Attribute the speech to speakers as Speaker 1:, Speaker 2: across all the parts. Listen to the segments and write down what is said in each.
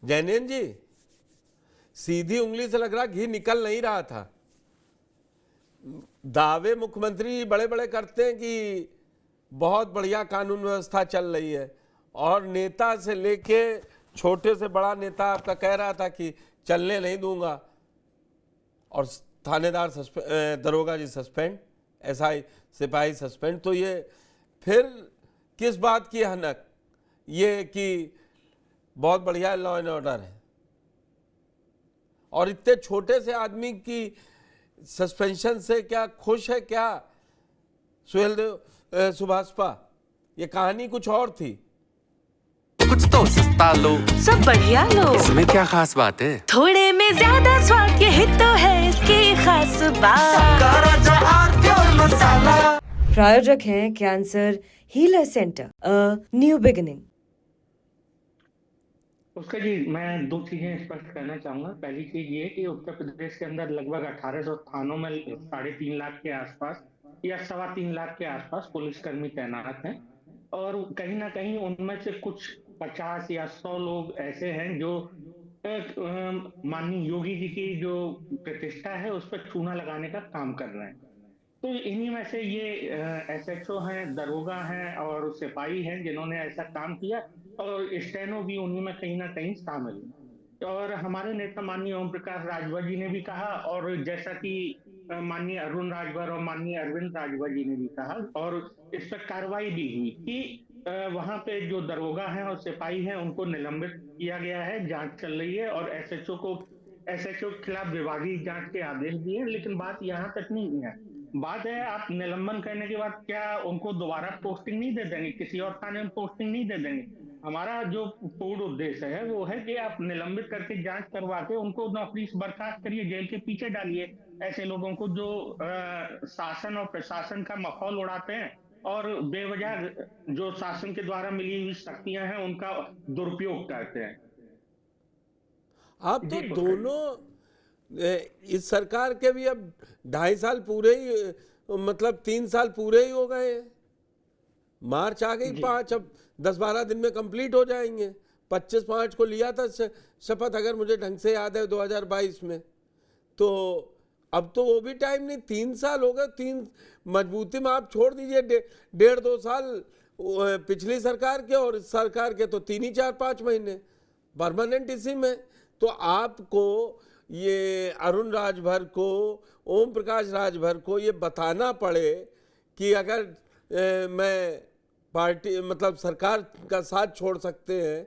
Speaker 1: जैनेन जी, सीधी उंगली से लग रहा घी निकल नहीं रहा था। दावे मुख्यमंत्री बड़े बड़े करते हैं कि बहुत बढ़िया कानून व्यवस्था चल रही है, और नेता से लेके छोटे से बड़ा नेता आपका कह रहा था कि चलने नहीं दूंगा, और थानेदार दरोगा जी सस्पेंड, एसआई सिपाही सस्पेंड। तो ये फिर किस बात की हनक, ये कि बहुत बढ़िया लॉ एंड ऑर्डर है, और इतने छोटे से आदमी की सस्पेंशन से क्या खुश है क्या सुहेलदेव सुभाषपा? ये कहानी कुछ और थी।
Speaker 2: कुछ तो सस्ता लो,
Speaker 3: सब बढ़िया लो,
Speaker 2: इसमें क्या खास बात है?
Speaker 3: थोड़े में ज्यादा स्वाद, यही तो है इसकी खास बात। प्रायोजक हैं cancer healer centre, a new beginning.
Speaker 4: उसका जी मैं दो चीजें स्पष्ट करना चाहूंगा। पहली चीज ये कि उत्तर प्रदेश के अंदर लगभग 1800 थानों में 3.5 लाख के आसपास या 3.25 लाख के आसपास पुलिसकर्मी तैनात हैं, और कहीं ना कहीं उनमें से कुछ 50 या 100 लोग ऐसे हैं जो माननीय योगी जी की जो प्रतिष्ठा है उस पर चूना लगाने का काम कर रहे हैं। तो इन्हीं में से ये एसएचओ हैं, दरोगा हैं और सिपाही हैं जिन्होंने ऐसा काम किया, और स्टेनो भी उन्हीं में कहीं ना कहीं शामिल है। और हमारे नेता माननीय ओम प्रकाश राजभर जी ने भी कहा, और जैसा कि माननीय अरुण राजभर और माननीय अरविंद राजभर जी ने भी कहा, और इस पर कार्रवाई भी हुई कि वहां पे जो दरोगा हैं और सिपाही हैं उनको निलंबित किया गया है, जांच चल रही है, और एसएचओ के खिलाफ विभागीय जांच के आदेश दिए हैं। लेकिन बात यहाँ तक नहीं है। बात है आप निलंबन करने के बाद क्या उनको दोबारा पोस्टिंग नहीं दे देंगे, किसी और थाने में पोस्टिंग नहीं दे देंगे? हमारा जो पूर्ण उद्देश्य है वो है कि आप निलंबित करके जांच करवा के उनको नौकरी से बर्खास्त करिए, जेल के पीछे डालिए ऐसे लोगों को जो शासन और प्रशासन का माहौल उड़ाते हैं और बेवजह जो शासन के द्वारा मिली हुई शक्तियां हैं उनका दुरुपयोग करते हैं।
Speaker 1: आप तो दोनों इस सरकार के भी अब 2.5 साल पूरे ही, मतलब 3 साल पूरे ही हो गए हैं। मार्च आ गई 5, अब 10-12 दिन में कंप्लीट हो जाएंगे। 25 मार्च को लिया था शपथ, अगर मुझे ढंग से याद है 2022 में। तो अब तो वो भी टाइम नहीं, 3 साल हो गए। 3 मजबूती में आप छोड़ दीजिए 1.5-2 साल पिछली सरकार के, और इस सरकार के तो 3 ही 4-5 महीने परमानेंट इसी में। तो आपको ये अरुण राजभर को, ओम प्रकाश राजभर को ये बताना पड़े कि अगर मैं पार्टी मतलब सरकार का साथ छोड़ सकते हैं,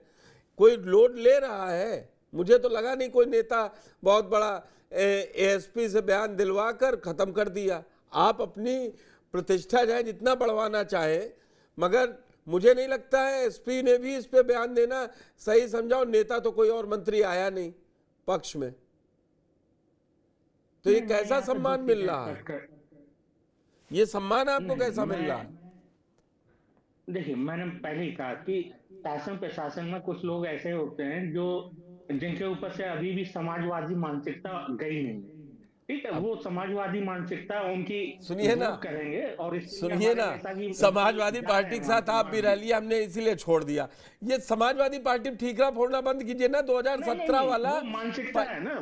Speaker 1: कोई लोड ले रहा है। मुझे तो लगा नहीं कोई नेता बहुत बड़ा एएसपी से बयान दिलवा कर ख़त्म कर दिया। आप अपनी प्रतिष्ठा चाहे जितना बढ़वाना चाहे, मगर मुझे नहीं लगता है एसपी ने भी इस पे बयान देना सही समझा, और नेता तो कोई और मंत्री आया नहीं पक्ष में। तो ये कैसा सम्मान मिल रहा है? ये सम्मान आपको कैसा मिल रहा है?
Speaker 4: देखिए, मैंने पहले ही कहा कि शासन प्रशासन में कुछ लोग ऐसे होते हैं जो जिनके ऊपर से अभी भी समाजवादी मानसिकता गई नहीं। ठीक है, वो समाजवादी मानसिकता उनकी
Speaker 1: सुनिए ना,
Speaker 4: करेंगे, और
Speaker 1: सुनिए ना, समाजवादी पार्टी के साथ आप भी रह लिए, हमने इसीलिए छोड़ दिया। ये समाजवादी पार्टी ठीकरा फोड़ना बंद कीजिए ना। 2017 वाला
Speaker 4: मानसिकता है ना,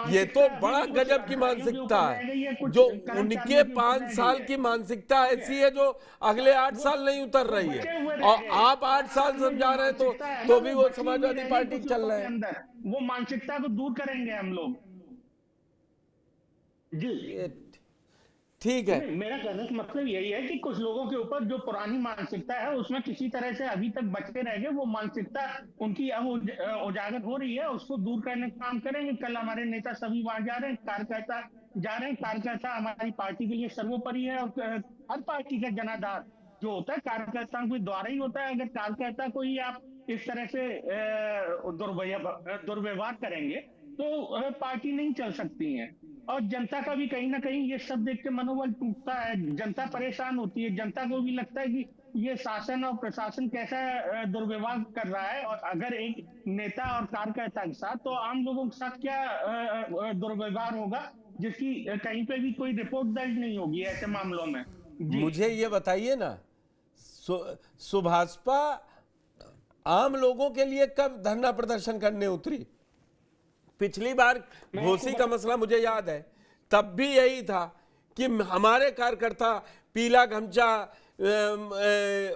Speaker 1: ये तो बड़ा गजब की मानसिकता है। जो उनके 5 साल की मानसिकता ऐसी है जो अगले 8 साल नहीं उतर रही है, और आप 8 साल समझा रहे हैं तो भी वो समाजवादी पार्टी चल रहे हैं।
Speaker 4: वो मानसिकता को दूर करेंगे हम लोग जी।
Speaker 1: ठीक है,
Speaker 4: मेरा कहने का मतलब यही है कि कुछ लोगों के ऊपर जो पुरानी मानसिकता है उसमें किसी तरह से अभी तक बचते रह गए, वो मानसिकता उनकी अब उजागर हो रही है, उसको दूर करने का काम करेंगे। कल हमारे नेता सभी वहां जा रहे हैं, कार्यकर्ता जा रहे हैं। कार्यकर्ता हमारी पार्टी के लिए सर्वोपरि है, और हर पार्टी का जनाधार जो होता है कार्यकर्ताओं के द्वारा ही होता है। अगर कार्यकर्ता को ही आप इस तरह से दुर्व्यवहार करेंगे तो पार्टी नहीं चल सकती है। और जनता का भी कहीं ना कहीं ये सब देख के मनोबल टूटता है, जनता परेशान होती है। जनता को भी लगता है कि ये शासन और प्रशासन कैसा दुर्व्यवहार कर रहा है, और अगर एक नेता और कार्यकर्ता के साथ, तो आम लोगों के साथ क्या दुर्व्यवहार होगा जिसकी कहीं पे भी कोई रिपोर्ट दर्ज नहीं होगी ऐसे मामलों में।
Speaker 1: मुझे ये बताइए ना, सुभाषपा आम लोगों के लिए कब धरना प्रदर्शन करने उतरी? पिछली बार घोसी का मसला मुझे याद है, तब भी यही था कि हमारे कार्यकर्ता पीला गमछा,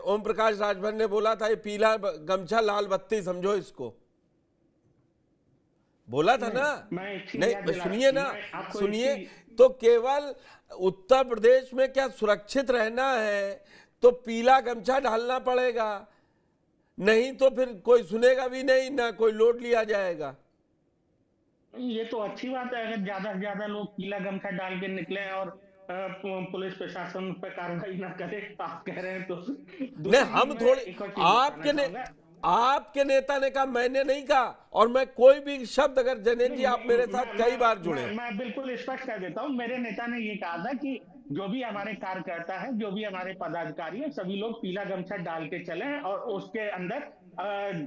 Speaker 1: ओम प्रकाश राजभर ने बोला था ये पीला गमछा लाल बत्ती समझो इसको, बोला था ना? नहीं सुनिए ना, सुनिए तो केवल उत्तर प्रदेश में क्या सुरक्षित रहना है तो पीला गमछा डालना पड़ेगा, नहीं तो फिर कोई सुनेगा भी नहीं, ना कोई लोड लिया जाएगा।
Speaker 4: ये तो अच्छी बात है अगर ज्यादा से ज्यादा लोग पीला गमछा डाल के निकले और पुलिस प्रशासन पर कार्रवाई ना करे, आप कह रहे हैं तो।
Speaker 1: नहीं, हम थोड़ी आपके नेता ने कहा, मैंने नहीं कहा, और मैं कोई भी शब्द, अगर जनेन जी आप मेरे साथ कई बार जुड़े,
Speaker 4: मैं बिल्कुल स्पष्ट कर देता हूँ, मेरे नेता ने ये कहा था कि जो भी हमारे कार्यकर्ता है, जो भी हमारे पदाधिकारी है, सभी लोग पीला गमछा डाल के चले, और उसके अंदर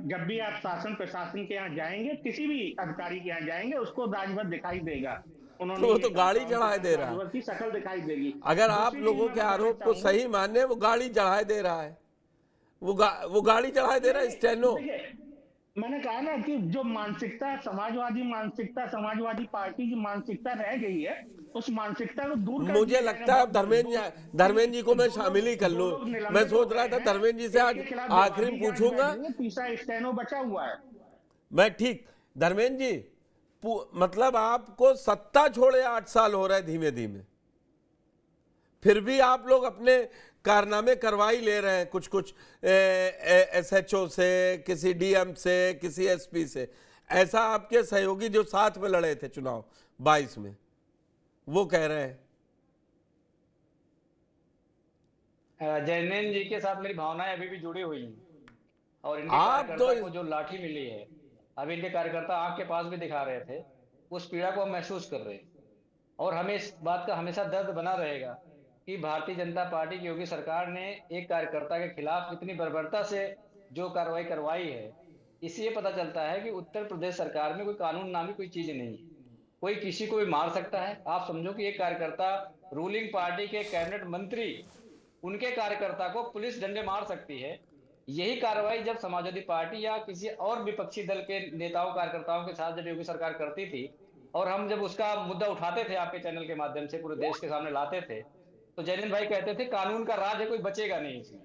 Speaker 4: जब भी आप शासन प्रशासन के यहाँ जाएंगे, किसी भी अधिकारी के यहाँ जाएंगे, उसको राजभर दिखाई देगा।
Speaker 1: तो वो तो गाड़ी चढ़ाए दे रहा है,
Speaker 4: की शक्ल दिखाई देगी।
Speaker 1: अगर आप लोगों के आरोप को सही माने, वो गाड़ी चढ़ाए दे रहा है, वो गाड़ी चढ़ाए दे रहा है स्टेनो।
Speaker 4: मैंने कहा ना कि जो मानसिकता समाजवादी पार्टी की मानसिकता रह गई है, उस मानसिकता को दूर कर
Speaker 1: मुझे लगता है धर्मेंद्र जी को मैं शामिल ही कर लूं। मैं सोच रहा था धर्मेंद्र जी से आज आखिरी में पूछूंगा,
Speaker 4: तीसरा स्टेनो बचा हुआ है।
Speaker 1: मैं ठीक, धर्मेंद्र जी मतलब आपको सत्ता छोड़े 8 साल हो रहे धीमे धीमे, फिर भी आप लोग अपने कारनामे करवाई ले रहे हैं, कुछ एसएचओ से, किसी डीएम से, किसी एसपी से। ऐसा आपके सहयोगी जो साथ में लड़े थे चुनाव 22 में, वो कह रहे हैं।
Speaker 5: जैनेन जी के साथ मेरी भावनाएं अभी भी जुड़ी हुई हैं, और इनके
Speaker 1: आप
Speaker 5: कार्यकर्ता को जो लाठी मिली है, अभी इनके कार्यकर्ता आंख के पास भी दिखा रहे थे, उस पीड़ा को हम महसूस कर रहे हैं, और हमें इस बात का हमेशा दर्द बना रहेगा कि भारतीय जनता पार्टी की योगी सरकार ने एक कार्यकर्ता के खिलाफ इतनी बर्बरता से जो कार्रवाई करवाई है, इससे ये पता चलता है कि उत्तर प्रदेश सरकार में कोई कानून नामी कोई चीज नहीं, कोई किसी को भी मार सकता है। आप समझो कि एक कार्यकर्ता, रूलिंग पार्टी के कैबिनेट मंत्री, उनके कार्यकर्ता को पुलिस डंडे मार सकती है। यही कार्रवाई जब समाजवादी पार्टी या किसी और विपक्षी दल के नेताओं कार्यकर्ताओं के साथ जब योगी सरकार करती थी, और हम जब उसका मुद्दा उठाते थे आपके चैनल के माध्यम से, पूरे देश के सामने लाते थे, तो जैनेन भाई कहते थे कानून का राज है, कोई बचेगा नहीं इसमें,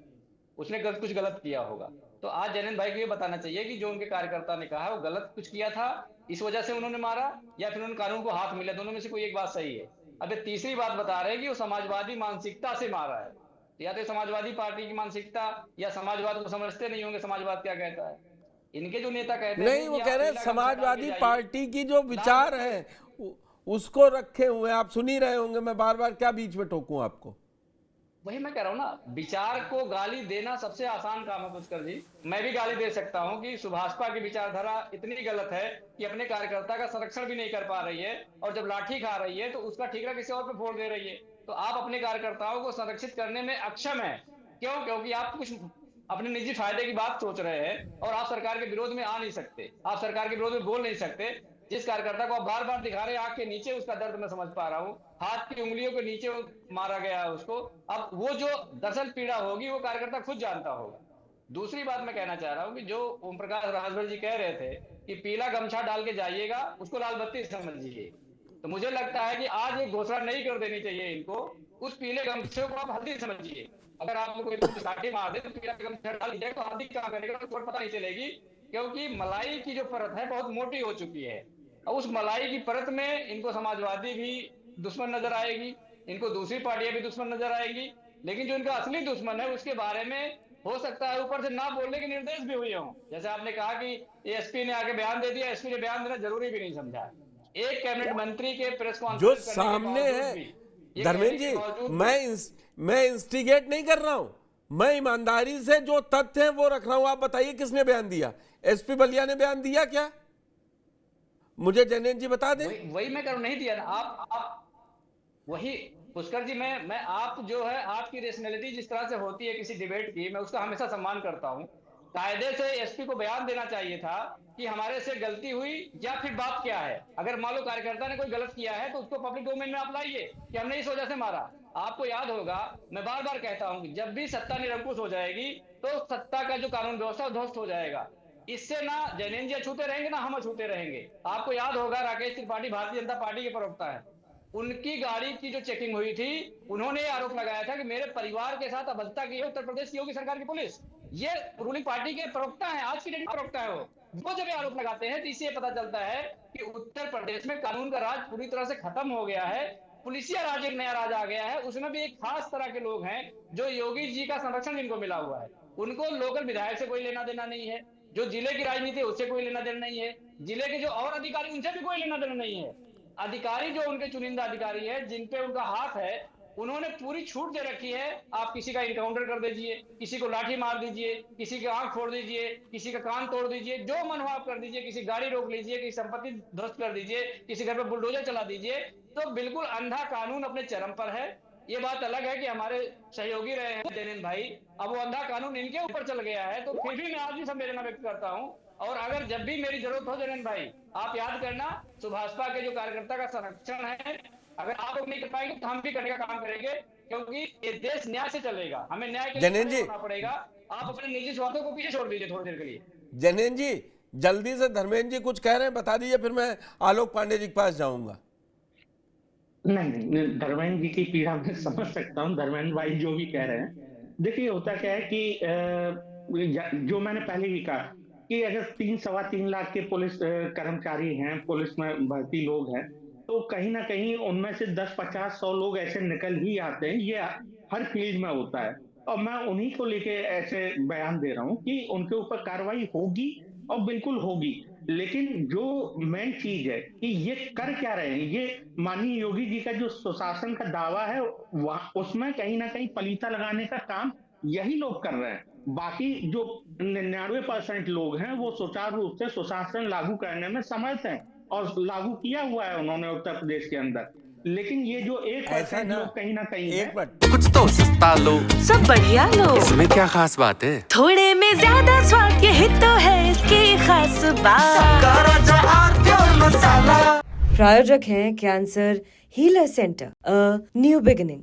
Speaker 5: उसने कुछ गलत किया होगा। तो आज जैनेन भाई को ये बताना चाहिए कि जो उनके कार्यकर्ता ने कहा है वो गलत कुछ किया था, इस वजह से उन्होंने मारा, या फिर उन्होंने कानून को हाथ मिला, दोनों में से कोई एक बात सही है। अब ये तीसरी बात बता रहे हैं कि वो समाजवादी मानसिकता से मारा है, या तो समाजवादी पार्टी की मानसिकता, या समाजवाद को समझते नहीं होंगे समाजवाद क्या कहता है। इनके जो नेता कहते हैं
Speaker 1: नहीं, वो कह रहे हैं समाजवादी पार्टी की जो विचार है उसको रखे हुए, आप सुन ही रहे होंगे, मैं बार बार क्या बीच में टोकूं आपको।
Speaker 5: वही मैं कह रहा हूँ ना, विचार को गाली देना सबसे आसान काम है पुष्कर जी। मैं भी गाली दे सकता हूँ कि सुभाषपा की विचारधारा इतनी गलत है कि अपने कार्यकर्ता का संरक्षण भी नहीं कर पा रही है, और जब लाठी खा रही है तो उसका ठीकरा किसी और पे फोड़ दे रही है। तो आप अपने कार्यकर्ताओं को संरक्षित करने में अक्षम है। क्यों? क्योंकि आप कुछ अपने निजी फायदे की बात सोच रहे हैं, और आप सरकार के विरोध में आ नहीं सकते, आप सरकार के विरोध में बोल नहीं सकते। जिस कार्यकर्ता को आप बार बार दिखा रहे हैं आंख के नीचे, उसका दर्द मैं समझ पा रहा हूँ, हाथ की उंगलियों के नीचे मारा गया है उसको। अब वो जो दरअसल पीड़ा होगी वो कार्यकर्ता खुद जानता होगा। दूसरी बात मैं कहना चाह रहा हूँ कि जो ओम प्रकाश राजभर जी कह रहे थे कि पीला गमछा डाल के जाइएगा, उसको लाल बत्ती समझिए, तो मुझे लगता है कि आज ये घोषणा नहीं कर देनी चाहिए इनको, उस पीले गमछे को आप हल्दी समझिए। अगर आप कोई लाठी मार दे तो पीला गमछा डाल दीजिए, तो हल्दी कहाँ करेगा तो पता नहीं चलेगी, क्योंकि मलाई की जो परत है बहुत मोटी हो चुकी है, और उस मलाई की परत में इनको समाजवादी भी दुश्मन नजर आएगी, इनको दूसरी पार्टियां भी दुश्मन नजर आएगी, लेकिन जो इनका असली दुश्मन है उसके बारे में हो सकता है ऊपर से ना बोलने के निर्देश भी हुए हों। जैसे आपने कहा कि एसपी ने आगे बयान दे दिया, एसपी ने बयान देना जरूरी भी नहीं समझा। एक कैबिनेट मंत्री के प्रेस कॉन्फ्रेंस
Speaker 1: जो सामने है, धर्मेंद्र जी, मैं इंस्टिगेट नहीं कर रहा हूं, मैं ईमानदारी से जो तथ्य है वो रख रहा हूं। आप बताइए किसने बयान दिया? एसपी बलिया ने बयान दिया क्या? मुझे जैनेन जी बता दें।
Speaker 5: वही मैं करूं, नहीं दिया ना आप वही पुष्कर जी, मैं आप जो है, आपकी रेशनैलिटी जिस तरह से होती है किसी डिबेट की, मैं उसका हमेशा सम्मान करता हूं। कायदे से एसपी को बयान देना चाहिए था कि हमारे से गलती हुई या फिर बात क्या है। अगर मान लो कार्यकर्ता ने कोई गलत किया है तो उसको पब्लिक डोमेन में आप लाइए कि हमने इस वजह से मारा। आपको याद होगा, मैं बार बार कहता हूं कि जब भी सत्ता निरंकुश हो जाएगी तो सत्ता का जो कानून व्यवस्था ध्वस्त हो जाएगा। इससे ना जैनेन्द्र जी अछूते रहेंगे ना हम अछूते रहेंगे। आपको याद होगा राकेश त्रिपाठी भारतीय जनता पार्टी के प्रवक्ता है, उनकी गाड़ी की जो चेकिंग हुई थी, उन्होंने आरोप लगाया था कि मेरे परिवार के साथ अभद्रता की है उत्तर प्रदेश की योगी सरकार की पुलिस। ये रूलिंग पार्टी के प्रवक्ता है, आज की डेट में प्रवक्ता है वो जब आरोप लगाते हैं तो इससे पता चलता है कि उत्तर प्रदेश में कानून का राज पूरी तरह से खत्म हो गया है, पुलिसिया राज एक नया राज आ गया है। उसमें भी एक खास तरह के लोग हैं जो योगी जी का संरक्षण जिनको मिला हुआ है, उनको लोकल विधायक से कोई लेना देना नहीं है, जो जिले की राजनीति है उससे कोई लेना देना नहीं है, जिले के जो और अधिकारी उनसे भी कोई लेना देना नहीं है। अधिकारी जो उनके चुनिंदा अधिकारी है जिन पे उनका हाथ है, उन्होंने पूरी छूट दे रखी है। आप किसी का इनकाउंटर कर दीजिए, किसी को लाठी मार दीजिए, किसी की आंख फोड़ दीजिए, किसी का कान तोड़ दीजिए, जो मन हो आप कर दीजिए, किसी गाड़ी रोक लीजिए, किसी संपत्ति ध्वस्त कर दीजिए, किसी घर पर बुलडोजर चला दीजिए। तो बिल्कुल अंधा कानून अपने चरम पर है। ये बात अलग है कि हमारे सहयोगी रहे हैं जैनेन्द्र भाई, अब वो अंधा कानून इनके ऊपर चल गया है। तो फिर भी मैं आज भी संवेदना व्यक्त करता हूँ, और अगर जब भी मेरी जरूरत हो जैनेन्द्र भाई, आप याद करना सुभाषपा के जो कार्यकर्ता का संरक्षण है, अगर आप लोग नहीं कर पाएंगे तो हम भी करने का काम करेंगे, क्योंकि ये देश न्याय से चलेगा, हमें न्याय के लिए
Speaker 1: जैनेन्द्र जी,
Speaker 5: खड़े होना पड़ेगा। आप अपने निजी स्वार्थों को पीछे छोड़ दीजिए थोड़ी देर के लिए।
Speaker 1: जैनेन्द्र जी जल्दी से धर्मेंद्र जी कुछ कह रहे हैं बता दीजिए, फिर मैं आलोक पांडे जी के पास जाऊंगा।
Speaker 4: नहीं, धर्मेंद्र जी की पीड़ा मैं समझ सकता हूँ। धर्मेंद्र भाई जो भी कह रहे हैं, देखिए होता क्या है कि जो मैंने पहले भी कहा कि अगर 3-3.25 लाख के पुलिस कर्मचारी हैं, पुलिस में भर्ती लोग हैं, तो कहीं ना कहीं उनमें से 10-50-100 लोग ऐसे निकल ही आते हैं। ये हर फील्ड में होता है, और मैं उन्हीं को लेके ऐसे बयान दे रहा हूँ कि उनके ऊपर कार्रवाई होगी और बिल्कुल होगी। लेकिन जो मेन चीज है कि ये कर क्या रहे हैं, ये माननीय योगी जी का जो सुशासन का दावा है उसमें कहीं ना कहीं पलीता लगाने का काम यही लोग कर रहे हैं। बाकी जो 99% लोग हैं वो सुचारू रूप से सुशासन लागू करने में समर्थ हैं, और लागू किया हुआ है उन्होंने उत्तर प्रदेश के अंदर। लेकिन ये जो 1% लोग कहीं ना कहीं
Speaker 1: एक मिनट,
Speaker 2: कुछ तो सस्ता लो,
Speaker 3: सब बढ़िया लो,
Speaker 2: इसमें क्या खास बात है?
Speaker 3: थोड़े में ज्यादा स्वाद, यही तो है इसकी खास बात। प्रायोजक हैं cancer healer centre, a new beginning.